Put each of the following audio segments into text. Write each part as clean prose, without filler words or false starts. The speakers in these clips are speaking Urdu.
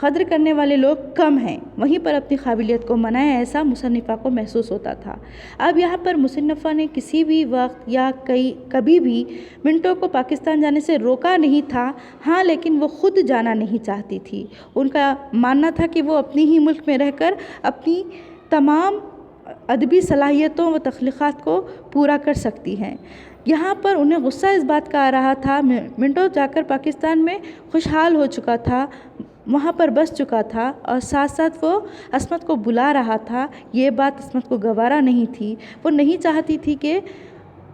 قدر کرنے والے لوگ کم ہیں، وہیں پر اپنی قابلیت کو منائے، ایسا مصنفہ کو محسوس ہوتا تھا۔ اب یہاں پر مصنفہ نے کسی بھی وقت یا کبھی بھی منٹو کو پاکستان جانے سے روکا نہیں تھا، ہاں لیکن وہ خود جانا نہیں چاہتی تھی۔ ان کا ماننا تھا کہ وہ اپنی ہی ملک میں رہ کر اپنی تمام ادبی صلاحیتوں و تخلیقات کو پورا کر سکتی ہیں۔ یہاں پر انہیں غصہ اس بات کا آ رہا تھا، منٹو جا کر پاکستان میں خوشحال ہو چکا تھا، وہاں پر بس چکا تھا اور ساتھ ساتھ وہ عصمت کو بلا رہا تھا۔ یہ بات عصمت کو گوارا نہیں تھی، وہ نہیں چاہتی تھی کہ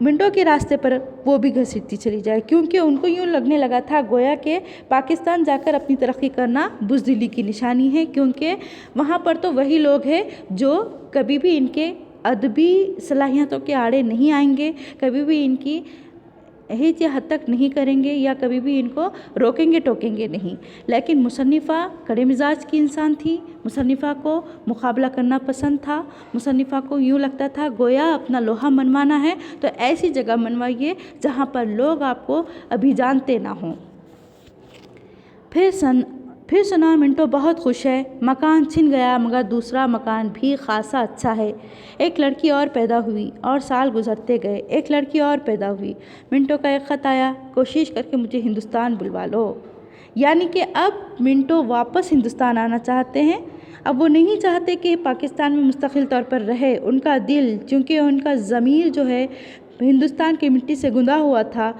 منٹو کے راستے پر وہ بھی گھسیٹتی چلی جائے، کیونکہ ان کو یوں لگنے لگا تھا گویا کہ پاکستان جا کر اپنی ترقی کرنا بزدلی کی نشانی ہے، کیونکہ وہاں پر تو وہی لوگ ہیں جو کبھی بھی ان کے ادبی صلاحیتوں کے آڑے نہیں آئیں گے، کبھی بھی ان کی ہیچ یا حد تک نہیں کریں گے یا کبھی بھی ان کو روکیں گے ٹوکیں گے نہیں۔ لیکن مصنفہ کڑے مزاج کی انسان تھی، مصنفہ کو مقابلہ کرنا پسند تھا، مصنفہ کو یوں لگتا تھا گویا اپنا لوہا منوانا ہے تو ایسی جگہ منوائیے جہاں پر لوگ آپ کو ابھی جانتے نہ ہوں۔ پھر سنا منٹو بہت خوش ہے، مکان چھن گیا مگر دوسرا مکان بھی خاصا اچھا ہے۔ ایک لڑکی اور پیدا ہوئی اور سال گزرتے گئے، ایک لڑکی اور پیدا ہوئی۔ منٹو کا ایک خط آیا، کوشش کر کے مجھے ہندوستان بلوا لو۔ یعنی کہ اب منٹو واپس ہندوستان آنا چاہتے ہیں، اب وہ نہیں چاہتے کہ پاکستان میں مستقل طور پر رہے۔ ان کا دل، چونکہ ان کا ضمیر جو ہے ہندوستان کی مٹی سے گندھا ہوا تھا،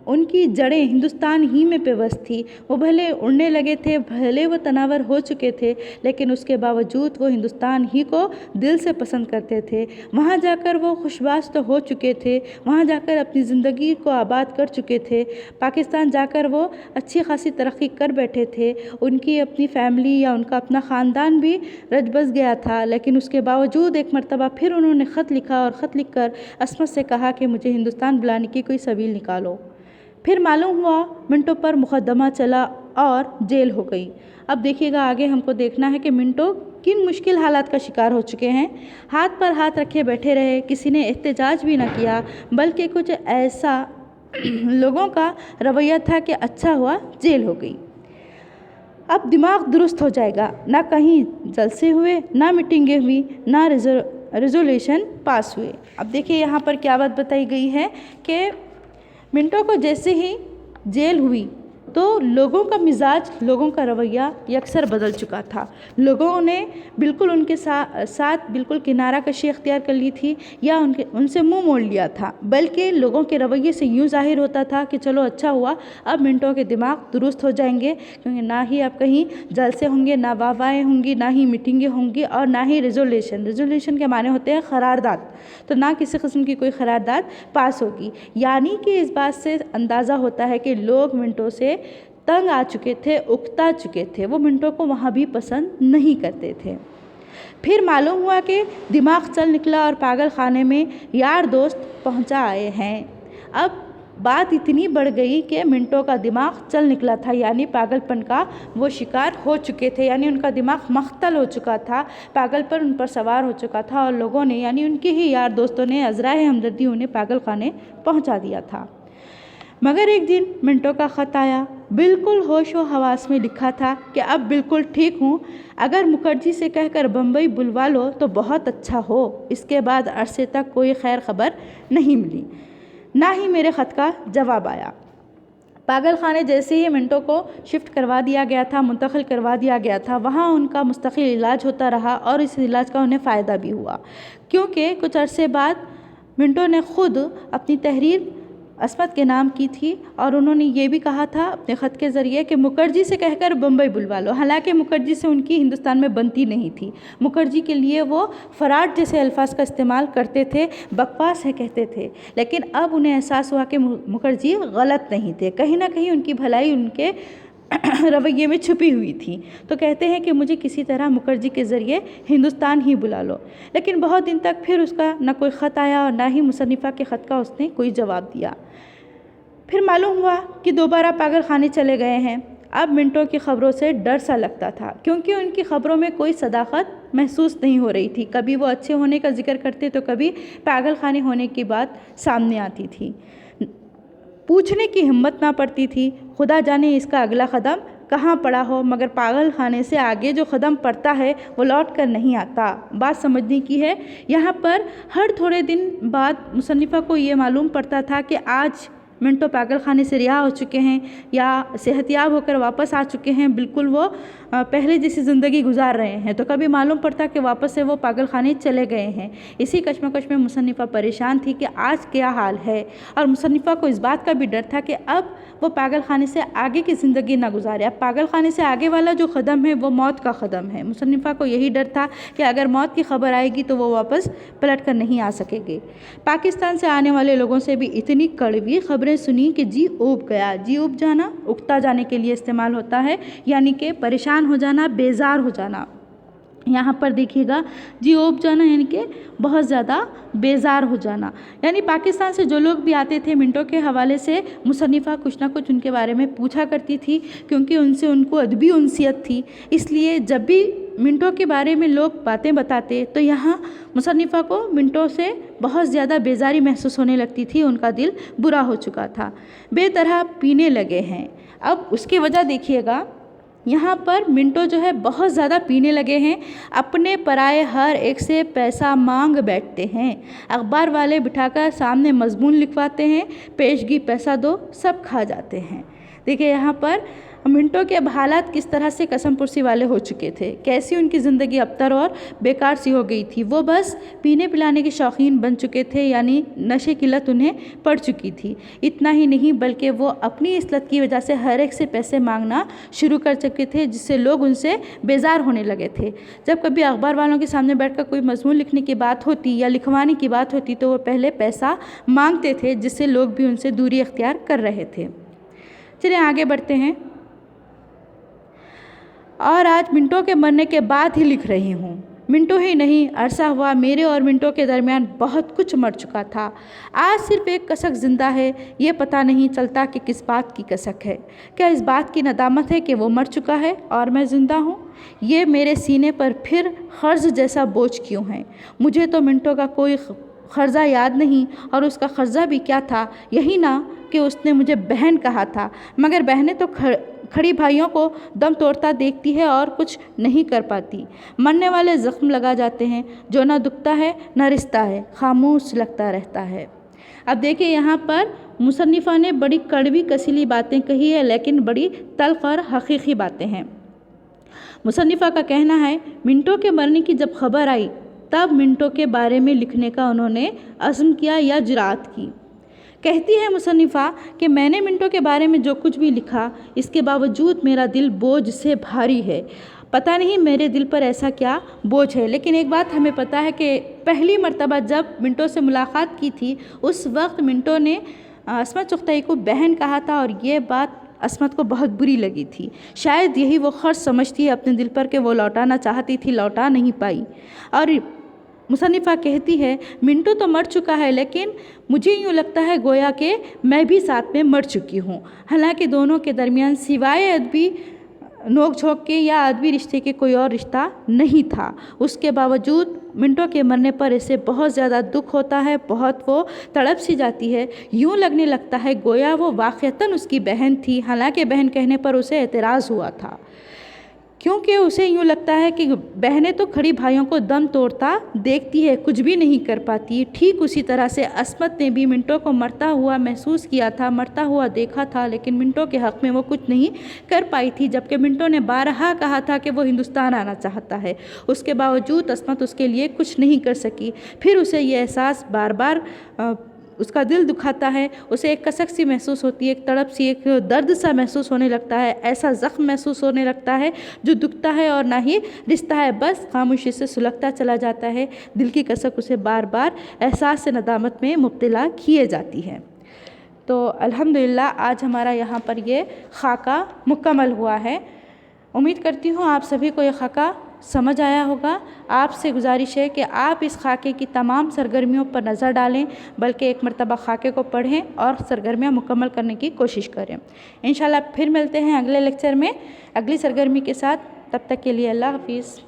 ان کی جڑیں ہندوستان ہی میں پیوست تھی۔ وہ بھلے اڑنے لگے تھے، بھلے وہ تناور ہو چکے تھے، لیکن اس کے باوجود وہ ہندوستان ہی کو دل سے پسند کرتے تھے۔ وہاں جا کر وہ خوشباش تو ہو چکے تھے، وہاں جا کر اپنی زندگی کو آباد کر چکے تھے۔ پاکستان جا کر وہ اچھی خاصی ترقی کر بیٹھے تھے، ان کی اپنی فیملی یا ان کا اپنا خاندان بھی رچ بس گیا تھا، لیکن اس کے باوجود ایک مرتبہ پھر انہوں نے خط لکھا اور خط لکھ کر عصمت سے کہا کہ مجھے ہندوستان بلانے کی کوئی سبیل نکالو۔ پھر معلوم ہوا منٹو پر مقدمہ چلا اور جیل ہو گئی۔ اب دیکھیے گا آگے ہم کو دیکھنا ہے کہ منٹو کن مشکل حالات کا شکار ہو چکے ہیں۔ ہاتھ پر ہاتھ رکھے بیٹھے رہے، کسی نے احتجاج بھی نہ کیا، بلکہ کچھ ایسا لوگوں کا رویہ تھا کہ اچھا ہوا جیل ہو گئی، اب دماغ درست ہو جائے گا۔ نہ کہیں جلسے ہوئے، نہ میٹنگیں ہوئی، نہ ریزولوشن پاس ہوئے۔ اب دیکھیے یہاں پر کیا بات بتائی گئی ہے کہ منٹو کو جیسے ہی جیل ہوئی تو لوگوں کا مزاج، لوگوں کا رویہ یکسر بدل چکا تھا۔ لوگوں نے بالکل ان کے ساتھ بالکل کنارہ کشی اختیار کر لی تھی یا ان سے منہ موڑ لیا تھا، بلکہ لوگوں کے رویے سے یوں ظاہر ہوتا تھا کہ چلو اچھا ہوا اب منٹو کے دماغ درست ہو جائیں گے، کیونکہ نہ ہی اب کہیں جلسے ہوں گے، نہ واہ ہوں گی، نہ ہی میٹنگیں ہوں گی اور نہ ہی ریزولوشن کے معنی ہوتے ہیں قرارداد، تو نہ کسی قسم کی کوئی قرارداد پاس ہوگی۔ یعنی کہ اس بات سے اندازہ ہوتا ہے کہ لوگ منٹو سے تنگ آ چکے تھے، اکتا چکے تھے، وہ منٹو کو وہاں بھی پسند نہیں کرتے تھے۔ پھر معلوم ہوا کہ دماغ چل نکلا اور پاگل خانے میں یار دوست پہنچا آئے ہیں۔ اب بات اتنی بڑھ گئی کہ منٹو کا دماغ چل نکلا تھا، یعنی پاگل پن کا وہ شکار ہو چکے تھے، یعنی ان کا دماغ مختل ہو چکا تھا، پاگل پن ان پر سوار ہو چکا تھا اور لوگوں نے، یعنی ان کے ہی یار دوستوں نے عذرائے ہمدردی انہیں پاگل خانے پہنچا دیا تھا۔ مگر ایک دن منٹو کا خط آیا، بالکل ہوش و حواس میں لکھا تھا کہ اب بالکل ٹھیک ہوں، اگر مکھرجی سے کہہ کر بمبئی بلوا لو تو بہت اچھا ہو۔ اس کے بعد عرصے تک کوئی خیر خبر نہیں ملی، نہ ہی میرے خط کا جواب آیا۔ پاگل خانے جیسے ہی منٹو کو شفٹ کروا دیا گیا تھا، منتقل کروا دیا گیا تھا، وہاں ان کا مستقل علاج ہوتا رہا اور اس علاج کا انہیں فائدہ بھی ہوا، کیونکہ کچھ عرصے بعد منٹو نے خود اپنی تحریر عصمت کے نام کی تھی اور انہوں نے یہ بھی کہا تھا اپنے خط کے ذریعے کہ مکھرجی سے کہہ کر بمبئی بلوا لو۔ حالانکہ مکھرجی سے ان کی ہندوستان میں بنتی نہیں تھی، مکھرجی کے لیے وہ فراڈ جیسے الفاظ کا استعمال کرتے تھے، بکواس ہے کہتے تھے، لیکن اب انہیں احساس ہوا کہ مکھرجی غلط نہیں تھے، کہیں نہ کہیں ان کی بھلائی ان کے رویے میں چھپی ہوئی تھی، تو کہتے ہیں کہ مجھے کسی طرح مکھرجی کے ذریعے ہندوستان ہی بلا لو۔ لیکن بہت دن تک پھر اس کا نہ کوئی خط آیا اور نہ ہی مصنفہ کے خط کا اس نے کوئی جواب دیا۔ پھر معلوم ہوا کہ دوبارہ پاگل خانے چلے گئے ہیں۔ اب منٹو کی خبروں سے ڈر سا لگتا تھا، کیونکہ ان کی خبروں میں کوئی صداقت محسوس نہیں ہو رہی تھی، کبھی وہ اچھے ہونے کا ذکر کرتے تو کبھی پاگل خانے ہونے کی بات سامنے آتی تھی، پوچھنے کی ہمت نہ پڑتی تھی، خدا جانے اس کا اگلا قدم کہاں پڑا ہو، مگر پاگل خانے سے آگے جو قدم پڑتا ہے وہ لوٹ کر نہیں آتا۔ بات سمجھنے کی ہے، یہاں پر ہر تھوڑے دن بعد مصنفہ کو یہ معلوم پڑتا تھا کہ آج منٹو پاگل خانے سے رہا ہو چکے ہیں یا صحت یاب ہو کر واپس آ چکے ہیں، بالکل وہ پہلے جیسی زندگی گزار رہے ہیں۔ تو کبھی معلوم پڑتا کہ واپس سے وہ پاگل خانے چلے گئے ہیں۔ اسی کشمکش میں مصنفہ پریشان تھی کہ آج کیا حال ہے، اور مصنفہ کو اس بات کا بھی ڈر تھا کہ اب وہ پاگل خانے سے آگے کی زندگی نہ گزارے۔ اب پاگل خانے سے آگے والا جو قدم ہے وہ موت کا قدم ہے۔ مصنفہ کو یہی ڈر تھا کہ اگر موت کی خبر آئے گی تو وہ واپس پلٹ کر نہیں آ سکے گے۔ پاکستان سے آنے والے لوگوں سے بھی اتنی کڑوی خبریں سنی کہ جی اوب گیا۔ جی اوب جانا اکتا جانے کے لیے استعمال ہوتا ہے، یعنی کہ پریشان ہو جانا، بیزار ہو جانا۔ یہاں پر دیکھیے گا جی اوب جانا یعنی کہ بہت زیادہ بیزار ہو جانا، یعنی پاکستان سے جو لوگ بھی آتے تھے منٹو کے حوالے سے مصنفہ کچھ نہ کچھ ان کے بارے میں پوچھا کرتی تھی، کیونکہ ان سے ان کو ادبی انسیت تھی۔ اس لیے جب بھی منٹو کے بارے میں لوگ باتیں بتاتے تو یہاں مصنفہ کو منٹو سے بہت زیادہ بیزاری محسوس ہونے لگتی تھی، ان کا دل برا ہو چکا تھا۔ بے طرح پینے لگے ہیں۔ اب اس کی وجہ دیکھیے گا، یہاں پر منٹو جو ہے بہت زیادہ پینے لگے ہیں، اپنے پرائے ہر ایک سے پیسہ مانگ بیٹھتے ہیں، اخبار والے بٹھا کر سامنے مضمون لکھواتے ہیں، پیشگی پیسہ دو، سب کھا جاتے ہیں۔ دیکھیں یہاں پر منٹو کے اب حالات کس طرح سے قسم پرسی والے ہو چکے تھے، کیسی ان کی زندگی ابتر اور بیکار سی ہو گئی تھی۔ وہ بس پینے پلانے کے شوقین بن چکے تھے، یعنی نشے کی لت انہیں پڑ چکی تھی۔ اتنا ہی نہیں بلکہ وہ اپنی اس لت کی وجہ سے ہر ایک سے پیسے مانگنا شروع کر چکے تھے، جس سے لوگ ان سے بیزار ہونے لگے تھے۔ جب کبھی اخبار والوں کے سامنے بیٹھ کر کوئی مضمون لکھنے کی بات ہوتی یا لکھوانے کی بات ہوتی تو وہ پہلے پیسہ مانگتے تھے، جس سے لوگ بھی ان سے دوری اختیار کر رہے تھے۔ چلیں آگے بڑھتے ہیں۔ اور آج منٹو کے مرنے کے بعد ہی لکھ رہی ہوں۔ منٹو ہی نہیں، عرصہ ہوا میرے اور منٹو کے درمیان بہت کچھ مر چکا تھا۔ آج صرف ایک کسک زندہ ہے، یہ پتہ نہیں چلتا کہ کس بات کی کسک ہے۔ کیا اس بات کی ندامت ہے کہ وہ مر چکا ہے اور میں زندہ ہوں؟ یہ میرے سینے پر پھر قرض جیسا بوجھ کیوں ہے؟ مجھے تو منٹو کا کوئی قرضہ یاد نہیں، اور اس کا قرضہ بھی کیا تھا؟ یہی نا کہ اس نے مجھے بہن کہا تھا، مگر بہنیں تو کھڑی بھائیوں کو دم توڑتا دیکھتی ہے اور کچھ نہیں کر پاتی۔ مرنے والے زخم لگا جاتے ہیں، جو نہ دکھتا ہے نہ رستا ہے، خاموش لگتا رہتا ہے۔ اب دیکھیں یہاں پر مصنفہ نے بڑی کڑوی کسیلی باتیں کہی ہے، لیکن بڑی تلخ اور حقیقی باتیں ہیں۔ مصنفہ کا کہنا ہے منٹو کے مرنے کی جب خبر آئی تب منٹو کے بارے میں لکھنے کا انہوں نے عزم کیا یا جرات کی۔ کہتی ہے مصنفہ کہ میں نے منٹو کے بارے میں جو کچھ بھی لکھا، اس کے باوجود میرا دل بوجھ سے بھاری ہے۔ پتہ نہیں میرے دل پر ایسا کیا بوجھ ہے، لیکن ایک بات ہمیں پتہ ہے کہ پہلی مرتبہ جب منٹو سے ملاقات کی تھی اس وقت منٹو نے عصمت چغتائی کو بہن کہا تھا، اور یہ بات عصمت کو بہت بری لگی تھی۔ شاید یہی وہ قرض سمجھتی ہے اپنے دل پر کہ وہ لوٹانا چاہتی تھی، لوٹا نہیں پائی۔ اور مصنفہ کہتی ہے منٹو تو مر چکا ہے، لیکن مجھے یوں لگتا ہے گویا کہ میں بھی ساتھ میں مر چکی ہوں۔ حالانکہ دونوں کے درمیان سوائے ادبی نوک جھوک کے یا ادبی رشتے کے کوئی اور رشتہ نہیں تھا، اس کے باوجود منٹو کے مرنے پر اسے بہت زیادہ دکھ ہوتا ہے، بہت وہ تڑپ سی جاتی ہے، یوں لگنے لگتا ہے گویا وہ واقعتاً اس کی بہن تھی، حالانکہ بہن کہنے پر اسے اعتراض ہوا تھا، کیونکہ اسے یوں لگتا ہے کہ بہنیں تو کھڑی بھائیوں کو دم توڑتا دیکھتی ہے، کچھ بھی نہیں کر پاتی۔ ٹھیک اسی طرح سے عصمت نے بھی منٹو کو مرتا ہوا محسوس کیا تھا، مرتا ہوا دیکھا تھا، لیکن منٹو کے حق میں وہ کچھ نہیں کر پائی تھی، جبکہ منٹو نے بارہا کہا تھا کہ وہ ہندوستان آنا چاہتا ہے۔ اس کے باوجود عصمت اس کے لیے کچھ نہیں کر سکی۔ پھر اسے یہ احساس بار بار اس کا دل دکھاتا ہے، اسے ایک کسک سی محسوس ہوتی ہے، ایک تڑپ سی، ایک درد سا محسوس ہونے لگتا ہے، ایسا زخم محسوس ہونے لگتا ہے جو دکھتا ہے اور نہ ہی رستا ہے، بس خاموشی سے سلگتا چلا جاتا ہے۔ دل کی کسک اسے بار بار احساس سے ندامت میں مبتلا کیے جاتی ہے۔ تو الحمدللہ آج ہمارا یہاں پر یہ خاکہ مکمل ہوا ہے۔ امید کرتی ہوں آپ سبھی کو یہ خاکہ سمجھ آیا ہوگا۔ آپ سے گزارش ہے کہ آپ اس خاکے کی تمام سرگرمیوں پر نظر ڈالیں، بلکہ ایک مرتبہ خاکے کو پڑھیں اور سرگرمیاں مکمل کرنے کی کوشش کریں۔ انشاءاللہ پھر ملتے ہیں اگلے لیکچر میں اگلی سرگرمی کے ساتھ، تب تک کے لیے اللہ حافظ۔